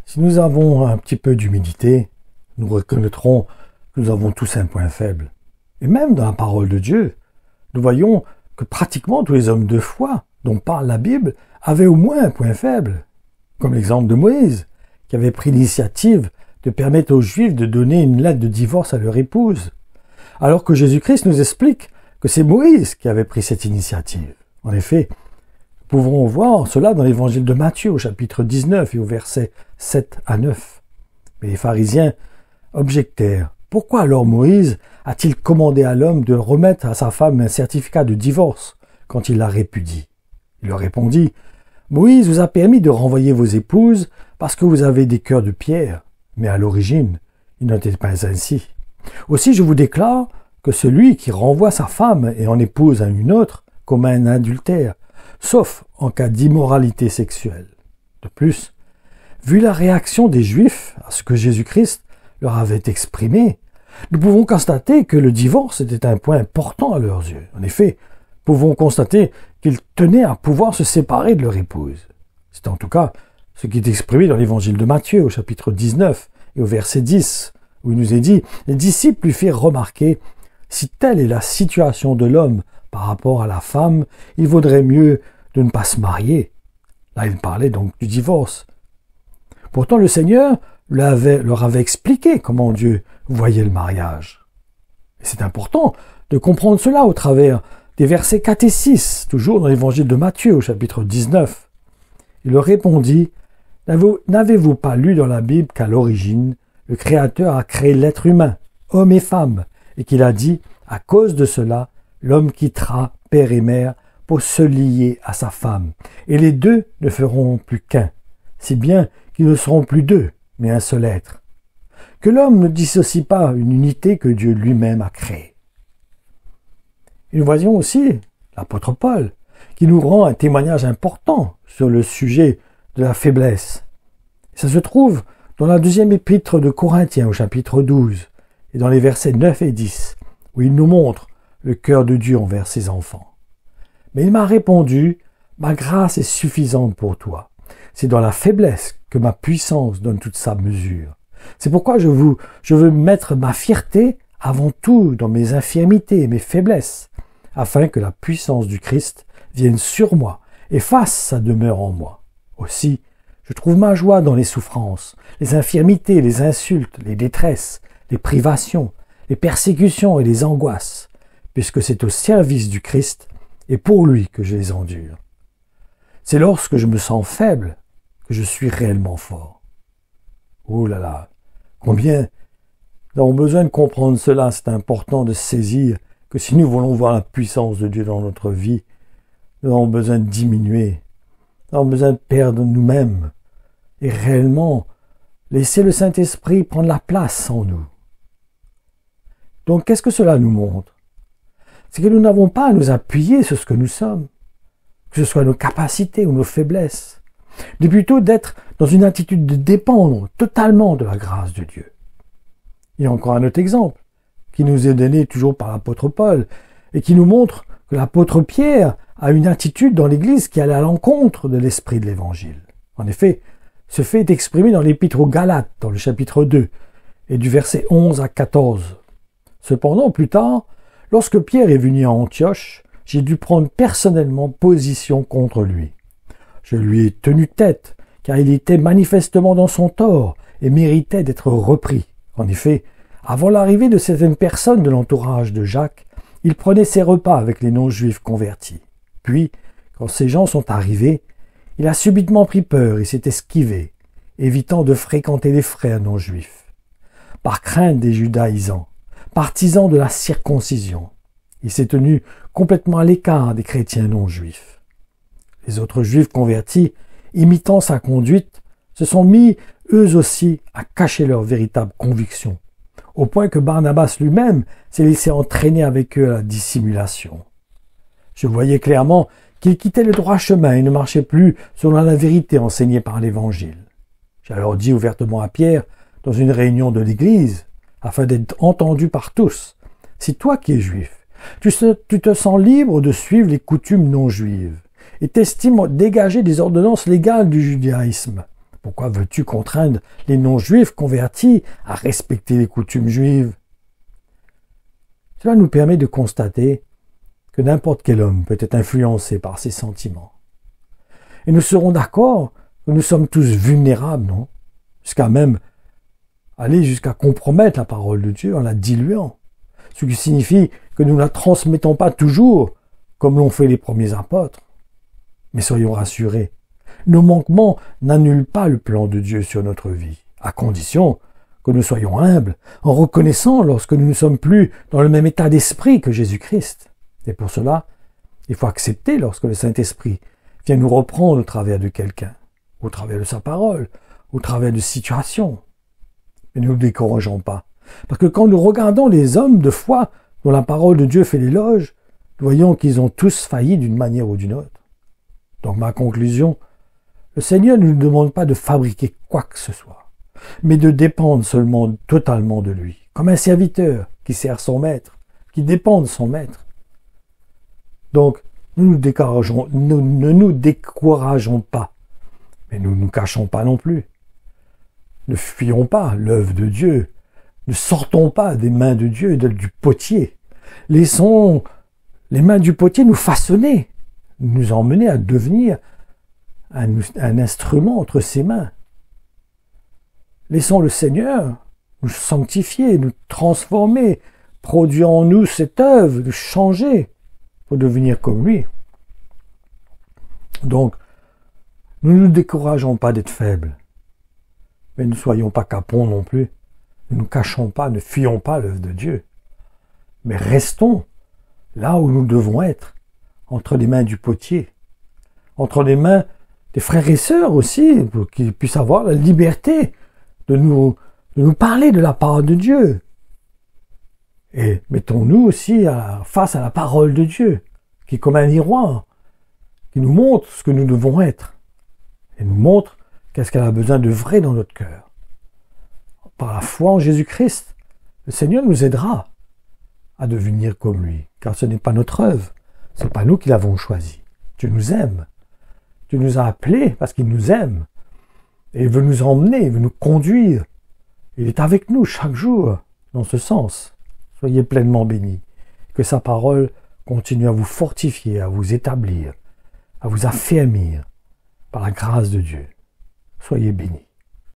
Si nous avons un petit peu d'humilité, nous reconnaîtrons que nous avons tous un point faible. Et même dans la parole de Dieu, nous voyons que pratiquement tous les hommes de foi dont parle la Bible avaient au moins un point faible. Comme l'exemple de Moïse, qui avait pris l'initiative de permettre aux Juifs de donner une lettre de divorce à leur épouse. Alors que Jésus-Christ nous explique que c'est Moïse qui avait pris cette initiative. En effet, nous pouvons voir cela dans l'évangile de Matthieu au chapitre 19 et au verset 7 à 9. Mais les pharisiens objectèrent. Pourquoi alors Moïse a-t-il commandé à l'homme de remettre à sa femme un certificat de divorce quand il la répudie? Il leur répondit, Moïse vous a permis de renvoyer vos épouses parce que vous avez des cœurs de pierre, mais à l'origine, il n'en était pas ainsi. Aussi je vous déclare que celui qui renvoie sa femme et en épouse à une autre commet un adultère, sauf en cas d'immoralité sexuelle. De plus, vu la réaction des Juifs à ce que Jésus-Christ leur avait exprimé, nous pouvons constater que le divorce était un point important à leurs yeux. En effet, nous pouvons constater qu'ils tenaient à pouvoir se séparer de leur épouse. C'est en tout cas ce qui est exprimé dans l'évangile de Matthieu au chapitre 19 et au verset 10, où il nous est dit « Les disciples lui firent remarquer « Si telle est la situation de l'homme par rapport à la femme, il vaudrait mieux de ne pas se marier. » Là, il parlait donc du divorce. Pourtant, le Seigneur leur avait expliqué comment Dieu voyait le mariage. Et c'est important de comprendre cela au travers des versets 4 et 6, toujours dans l'évangile de Matthieu au chapitre 19. Il leur répondit, « N'avez-vous pas lu dans la Bible qu'à l'origine, le Créateur a créé l'être humain, homme et femme, et qu'il a dit, à cause de cela, l'homme quittera père et mère pour se lier à sa femme, et les deux ne feront plus qu'un, si bien qu'ils ne seront plus deux, mais un seul être. Que l'homme ne dissocie pas une unité que Dieu lui-même a créée. » Et nous voyons aussi l'apôtre Paul, qui nous rend un témoignage important sur le sujet de la faiblesse. Ça se trouve dans la deuxième épître de Corinthiens au chapitre 12 et dans les versets 9 et 10, où il nous montre le cœur de Dieu envers ses enfants. Mais il m'a répondu, « Ma grâce est suffisante pour toi. C'est dans la faiblesse que ma puissance donne toute sa mesure. C'est pourquoi je veux mettre ma fierté avant tout dans mes infirmités et mes faiblesses, afin que la puissance du Christ vienne sur moi et fasse sa demeure en moi. Aussi, je trouve ma joie dans les souffrances, les infirmités, les insultes, les détresses, les privations, les persécutions et les angoisses, puisque c'est au service du Christ et pour lui que je les endure. C'est lorsque je me sens faible que je suis réellement fort. » Oh là là, combien nous avons besoin de comprendre cela. C'est important de saisir que si nous voulons voir la puissance de Dieu dans notre vie, nous avons besoin de diminuer, nous avons besoin de perdre nous-mêmes et réellement laisser le Saint-Esprit prendre la place en nous. Donc, qu'est-ce que cela nous montre? C'est que nous n'avons pas à nous appuyer sur ce que nous sommes, que ce soit nos capacités ou nos faiblesses, mais plutôt d'être dans une attitude de dépendre totalement de la grâce de Dieu. Il y a encore un autre exemple qui nous est donné toujours par l'apôtre Paul et qui nous montre que l'apôtre Pierre a une attitude dans l'Église qui allait à l'encontre de l'esprit de l'Évangile. En effet, ce fait est exprimé dans l'épître aux Galates, dans le chapitre 2, et du verset 11 à 14. Cependant, plus tard, lorsque Pierre est venu à Antioche, j'ai dû prendre personnellement position contre lui. Je lui ai tenu tête, car il était manifestement dans son tort et méritait d'être repris. En effet, avant l'arrivée de certaines personnes de l'entourage de Jacques, il prenait ses repas avec les non-juifs convertis. Puis, quand ces gens sont arrivés, il a subitement pris peur et s'est esquivé, évitant de fréquenter les frères non-juifs. Par crainte des judaïsants, partisans de la circoncision, il s'est tenu complètement à l'écart des chrétiens non-juifs. Les autres juifs convertis, imitant sa conduite, se sont mis eux aussi à cacher leurs véritables convictions, au point que Barnabas lui-même s'est laissé entraîner avec eux à la dissimulation. Je voyais clairement qu'il quittait le droit chemin et ne marchait plus selon la vérité enseignée par l'Évangile. J'ai alors dit ouvertement à Pierre, dans une réunion de l'Église, afin d'être entendu par tous, « Si toi qui es juif, tu te sens libre de suivre les coutumes non juives et t'estimes dégager des ordonnances légales du judaïsme, Pourquoi veux-tu contraindre les non-juifs convertis à respecter les coutumes juives? Cela nous permet de constater que n'importe quel homme peut être influencé par ses sentiments. Et nous serons d'accord que nous sommes tous vulnérables, non? Aller jusqu'à compromettre la parole de Dieu en la diluant. Ce qui signifie que nous ne la transmettons pas toujours comme l'ont fait les premiers apôtres. Mais soyons rassurés, nos manquements n'annulent pas le plan de Dieu sur notre vie, à condition que nous soyons humbles, en reconnaissant lorsque nous ne sommes plus dans le même état d'esprit que Jésus-Christ. Et pour cela, il faut accepter lorsque le Saint-Esprit vient nous reprendre au travers de quelqu'un, au travers de sa parole, au travers de situations. Mais ne nous décourageons pas, parce que quand nous regardons les hommes de foi dont la parole de Dieu fait l'éloge, nous voyons qu'ils ont tous failli d'une manière ou d'une autre. Donc ma conclusion, le Seigneur ne nous demande pas de fabriquer quoi que ce soit, mais de dépendre seulement totalement de lui, comme un serviteur qui sert son maître, qui dépend de son maître. Donc, ne nous décourageons pas, mais nous ne nous cachons pas non plus. Ne fuyons pas l'œuvre de Dieu, ne sortons pas des mains de Dieu et du potier. Laissons les mains du potier nous façonner, nous emmener à devenir un instrument entre ses mains. Laissons le Seigneur nous sanctifier, nous transformer, produire en nous cette œuvre, nous changer pour devenir comme lui. Donc, ne nous décourageons pas d'être faibles, mais ne soyons pas capons non plus. Ne nous cachons pas, ne fuyons pas l'œuvre de Dieu, mais restons là où nous devons être, entre les mains du potier, entre les mains des frères et sœurs aussi, pour qu'ils puissent avoir la liberté de nous parler de la parole de Dieu. Et mettons-nous aussi face à la parole de Dieu, qui est comme un miroir, qui nous montre ce que nous devons être, et nous montre qu'est-ce qu'elle a besoin de vrai dans notre cœur. Par la foi en Jésus-Christ, le Seigneur nous aidera à devenir comme lui, car ce n'est pas notre œuvre, ce n'est pas nous qui l'avons choisi. Dieu nous aime. Dieu nous a appelés parce qu'il nous aime. Et il veut nous emmener, il veut nous conduire. Il est avec nous chaque jour dans ce sens. Soyez pleinement bénis. Que sa parole continue à vous fortifier, à vous établir, à vous affermir par la grâce de Dieu. Soyez bénis.